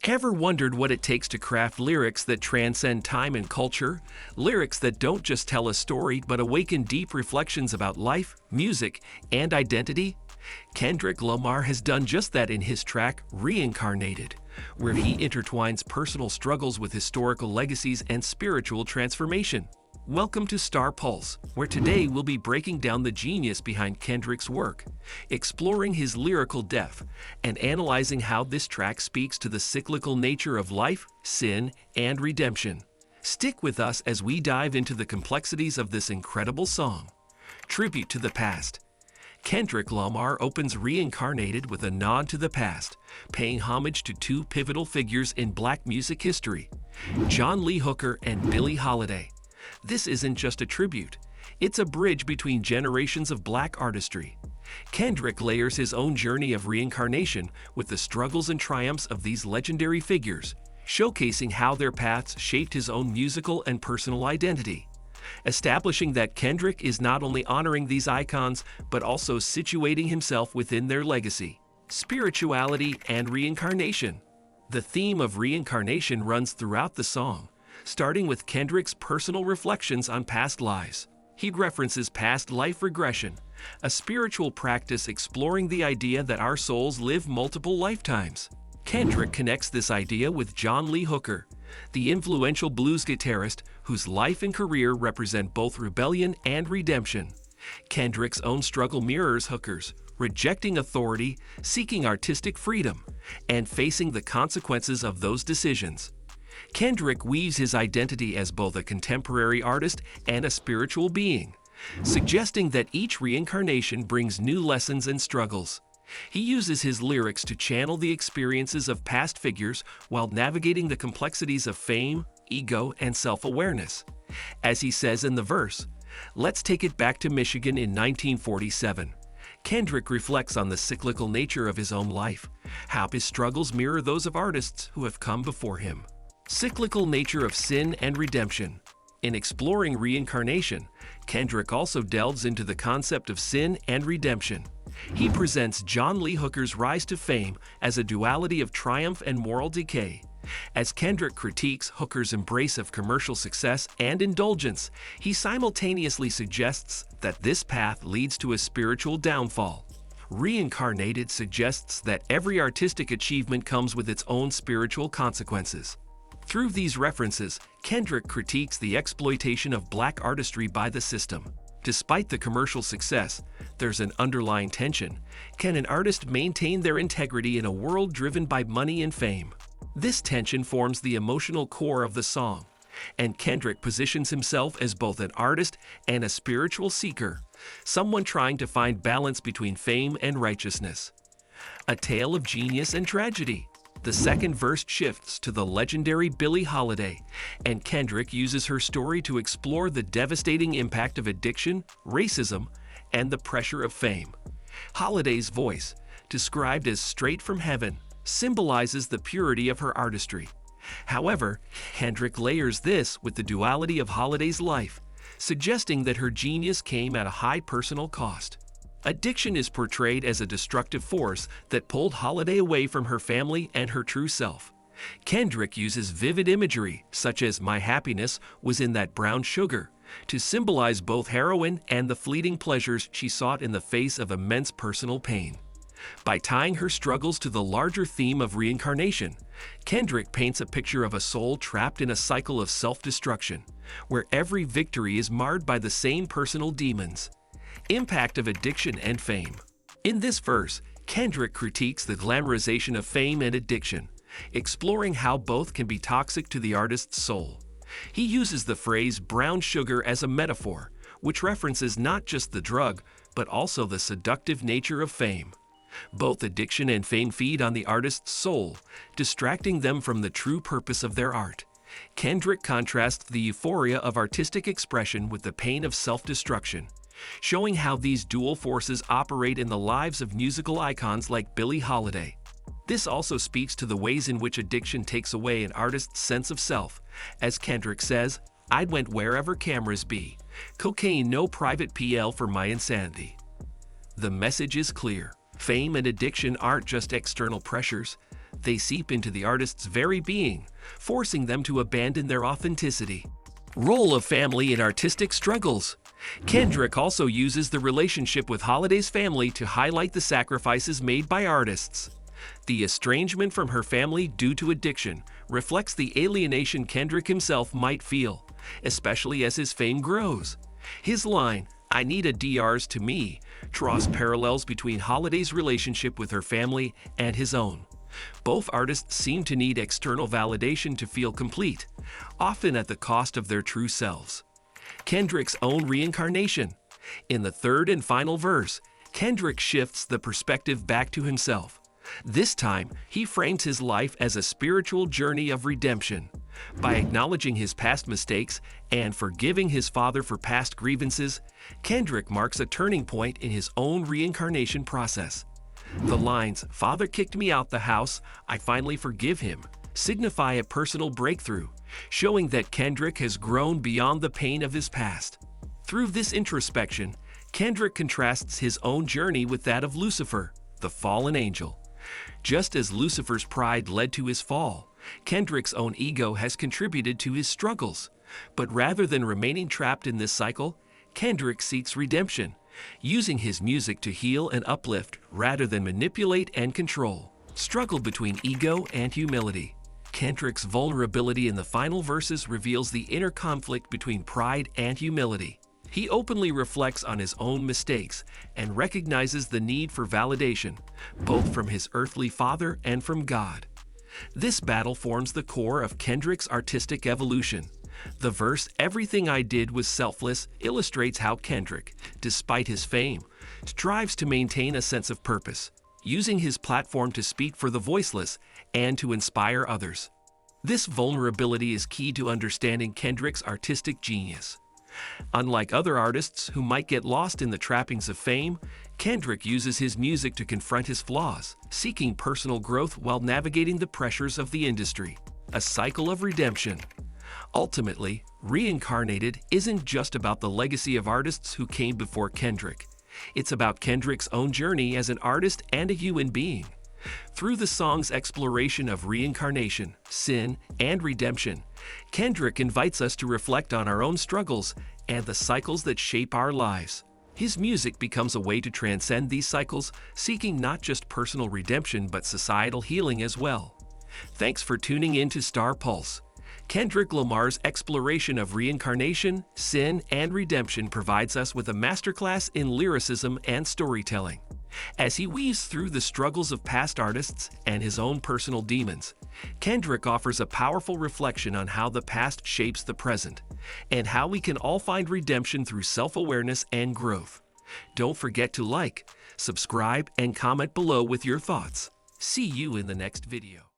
Ever wondered what it takes to craft lyrics that transcend time and culture? Lyrics that don't just tell a story but awaken deep reflections about life, music, and identity? Kendrick Lamar has done just that in his track Reincarnated, where he intertwines personal struggles with historical legacies and spiritual transformation. Welcome to Star Pulse, where today we'll be breaking down the genius behind Kendrick's work, exploring his lyrical depth, and analyzing how this track speaks to the cyclical nature of life, sin, and redemption. Stick with us as we dive into the complexities of this incredible song. Tribute to the past. Kendrick Lamar opens Reincarnated with a nod to the past, paying homage to two pivotal figures in black music history, John Lee Hooker and Billie Holiday. This isn't just a tribute, it's a bridge between generations of black artistry. Kendrick layers his own journey of reincarnation with the struggles and triumphs of these legendary figures, showcasing how their paths shaped his own musical and personal identity. Establishing that Kendrick is not only honoring these icons, but also situating himself within their legacy. Spirituality and reincarnation. The theme of reincarnation runs throughout the song, starting with Kendrick's personal reflections on past lives. He references past life regression, a spiritual practice exploring the idea that our souls live multiple lifetimes. Kendrick connects this idea with John Lee Hooker, the influential blues guitarist whose life and career represent both rebellion and redemption. Kendrick's own struggle mirrors Hooker's, rejecting authority, seeking artistic freedom, and facing the consequences of those decisions. Kendrick weaves his identity as both a contemporary artist and a spiritual being, suggesting that each reincarnation brings new lessons and struggles. He uses his lyrics to channel the experiences of past figures while navigating the complexities of fame, ego, and self-awareness. As he says in the verse, "Let's take it back to Michigan in 1947." Kendrick reflects on the cyclical nature of his own life, how his struggles mirror those of artists who have come before him. Cyclical nature of sin and redemption. In exploring reincarnation, Kendrick also delves into the concept of sin and redemption. He presents John Lee Hooker's rise to fame as a duality of triumph and moral decay. As Kendrick critiques Hooker's embrace of commercial success and indulgence, he simultaneously suggests that this path leads to a spiritual downfall. Reincarnated suggests that every artistic achievement comes with its own spiritual consequences. Through these references, Kendrick critiques the exploitation of black artistry by the system. Despite the commercial success, there's an underlying tension. Can an artist maintain their integrity in a world driven by money and fame? This tension forms the emotional core of the song, and Kendrick positions himself as both an artist and a spiritual seeker, someone trying to find balance between fame and righteousness. A tale of genius and tragedy. The second verse shifts to the legendary Billie Holiday, and Kendrick uses her story to explore the devastating impact of addiction, racism, and the pressure of fame. Holiday's voice, described as straight from heaven, symbolizes the purity of her artistry. However, Kendrick layers this with the duality of Holiday's life, suggesting that her genius came at a high personal cost. Addiction is portrayed as a destructive force that pulled Holiday away from her family and her true self. Kendrick uses vivid imagery, such as "My happiness was in that brown sugar," to symbolize both heroin and the fleeting pleasures she sought in the face of immense personal pain. By tying her struggles to the larger theme of reincarnation, Kendrick paints a picture of a soul trapped in a cycle of self-destruction, where every victory is marred by the same personal demons. Impact of addiction and fame. In this verse, Kendrick critiques the glamorization of fame and addiction, exploring how both can be toxic to the artist's soul. He uses the phrase "brown sugar" as a metaphor, which references not just the drug, but also the seductive nature of fame. Both addiction and fame feed on the artist's soul, distracting them from the true purpose of their art. Kendrick contrasts the euphoria of artistic expression with the pain of self-destruction, showing how these dual forces operate in the lives of musical icons like Billie Holiday. This also speaks to the ways in which addiction takes away an artist's sense of self. As Kendrick says, "I went wherever cameras be. Cocaine no private PL for my insanity." The message is clear. Fame and addiction aren't just external pressures. They seep into the artist's very being, forcing them to abandon their authenticity. Role of family in artistic struggles. Kendrick also uses the relationship with Holiday's family to highlight the sacrifices made by artists. The estrangement from her family due to addiction reflects the alienation Kendrick himself might feel, especially as his fame grows. His line, "I need a DRs to me," draws parallels between Holiday's relationship with her family and his own. Both artists seem to need external validation to feel complete, often at the cost of their true selves. Kendrick's own reincarnation. In the third and final verse, Kendrick shifts the perspective back to himself. This time, he frames his life as a spiritual journey of redemption. By acknowledging his past mistakes and forgiving his father for past grievances, Kendrick marks a turning point in his own reincarnation process. The lines, "Father kicked me out the house, I finally forgive him," signify a personal breakthrough, showing that Kendrick has grown beyond the pain of his past. Through this introspection, Kendrick contrasts his own journey with that of Lucifer, the fallen angel. Just as Lucifer's pride led to his fall, Kendrick's own ego has contributed to his struggles. But rather than remaining trapped in this cycle, Kendrick seeks redemption, using his music to heal and uplift rather than manipulate and control. Struggle between ego and humility. Kendrick's vulnerability in the final verses reveals the inner conflict between pride and humility. He openly reflects on his own mistakes and recognizes the need for validation, both from his earthly father and from God. This battle forms the core of Kendrick's artistic evolution. The verse, "Everything I did was selfless," illustrates how Kendrick, despite his fame, strives to maintain a sense of purpose, using his platform to speak for the voiceless and to inspire others. This vulnerability is key to understanding Kendrick's artistic genius. Unlike other artists who might get lost in the trappings of fame, Kendrick uses his music to confront his flaws, seeking personal growth while navigating the pressures of the industry. A cycle of redemption. Ultimately, Reincarnated isn't just about the legacy of artists who came before Kendrick. It's about Kendrick's own journey as an artist and a human being. Through the song's exploration of reincarnation, sin, and redemption, Kendrick invites us to reflect on our own struggles and the cycles that shape our lives. His music becomes a way to transcend these cycles, seeking not just personal redemption but societal healing as well. Thanks for tuning in to Star Pulse. Kendrick Lamar's exploration of reincarnation, sin, and redemption provides us with a masterclass in lyricism and storytelling. As he weaves through the struggles of past artists and his own personal demons, Kendrick offers a powerful reflection on how the past shapes the present, and how we can all find redemption through self-awareness and growth. Don't forget to like, subscribe, and comment below with your thoughts. See you in the next video.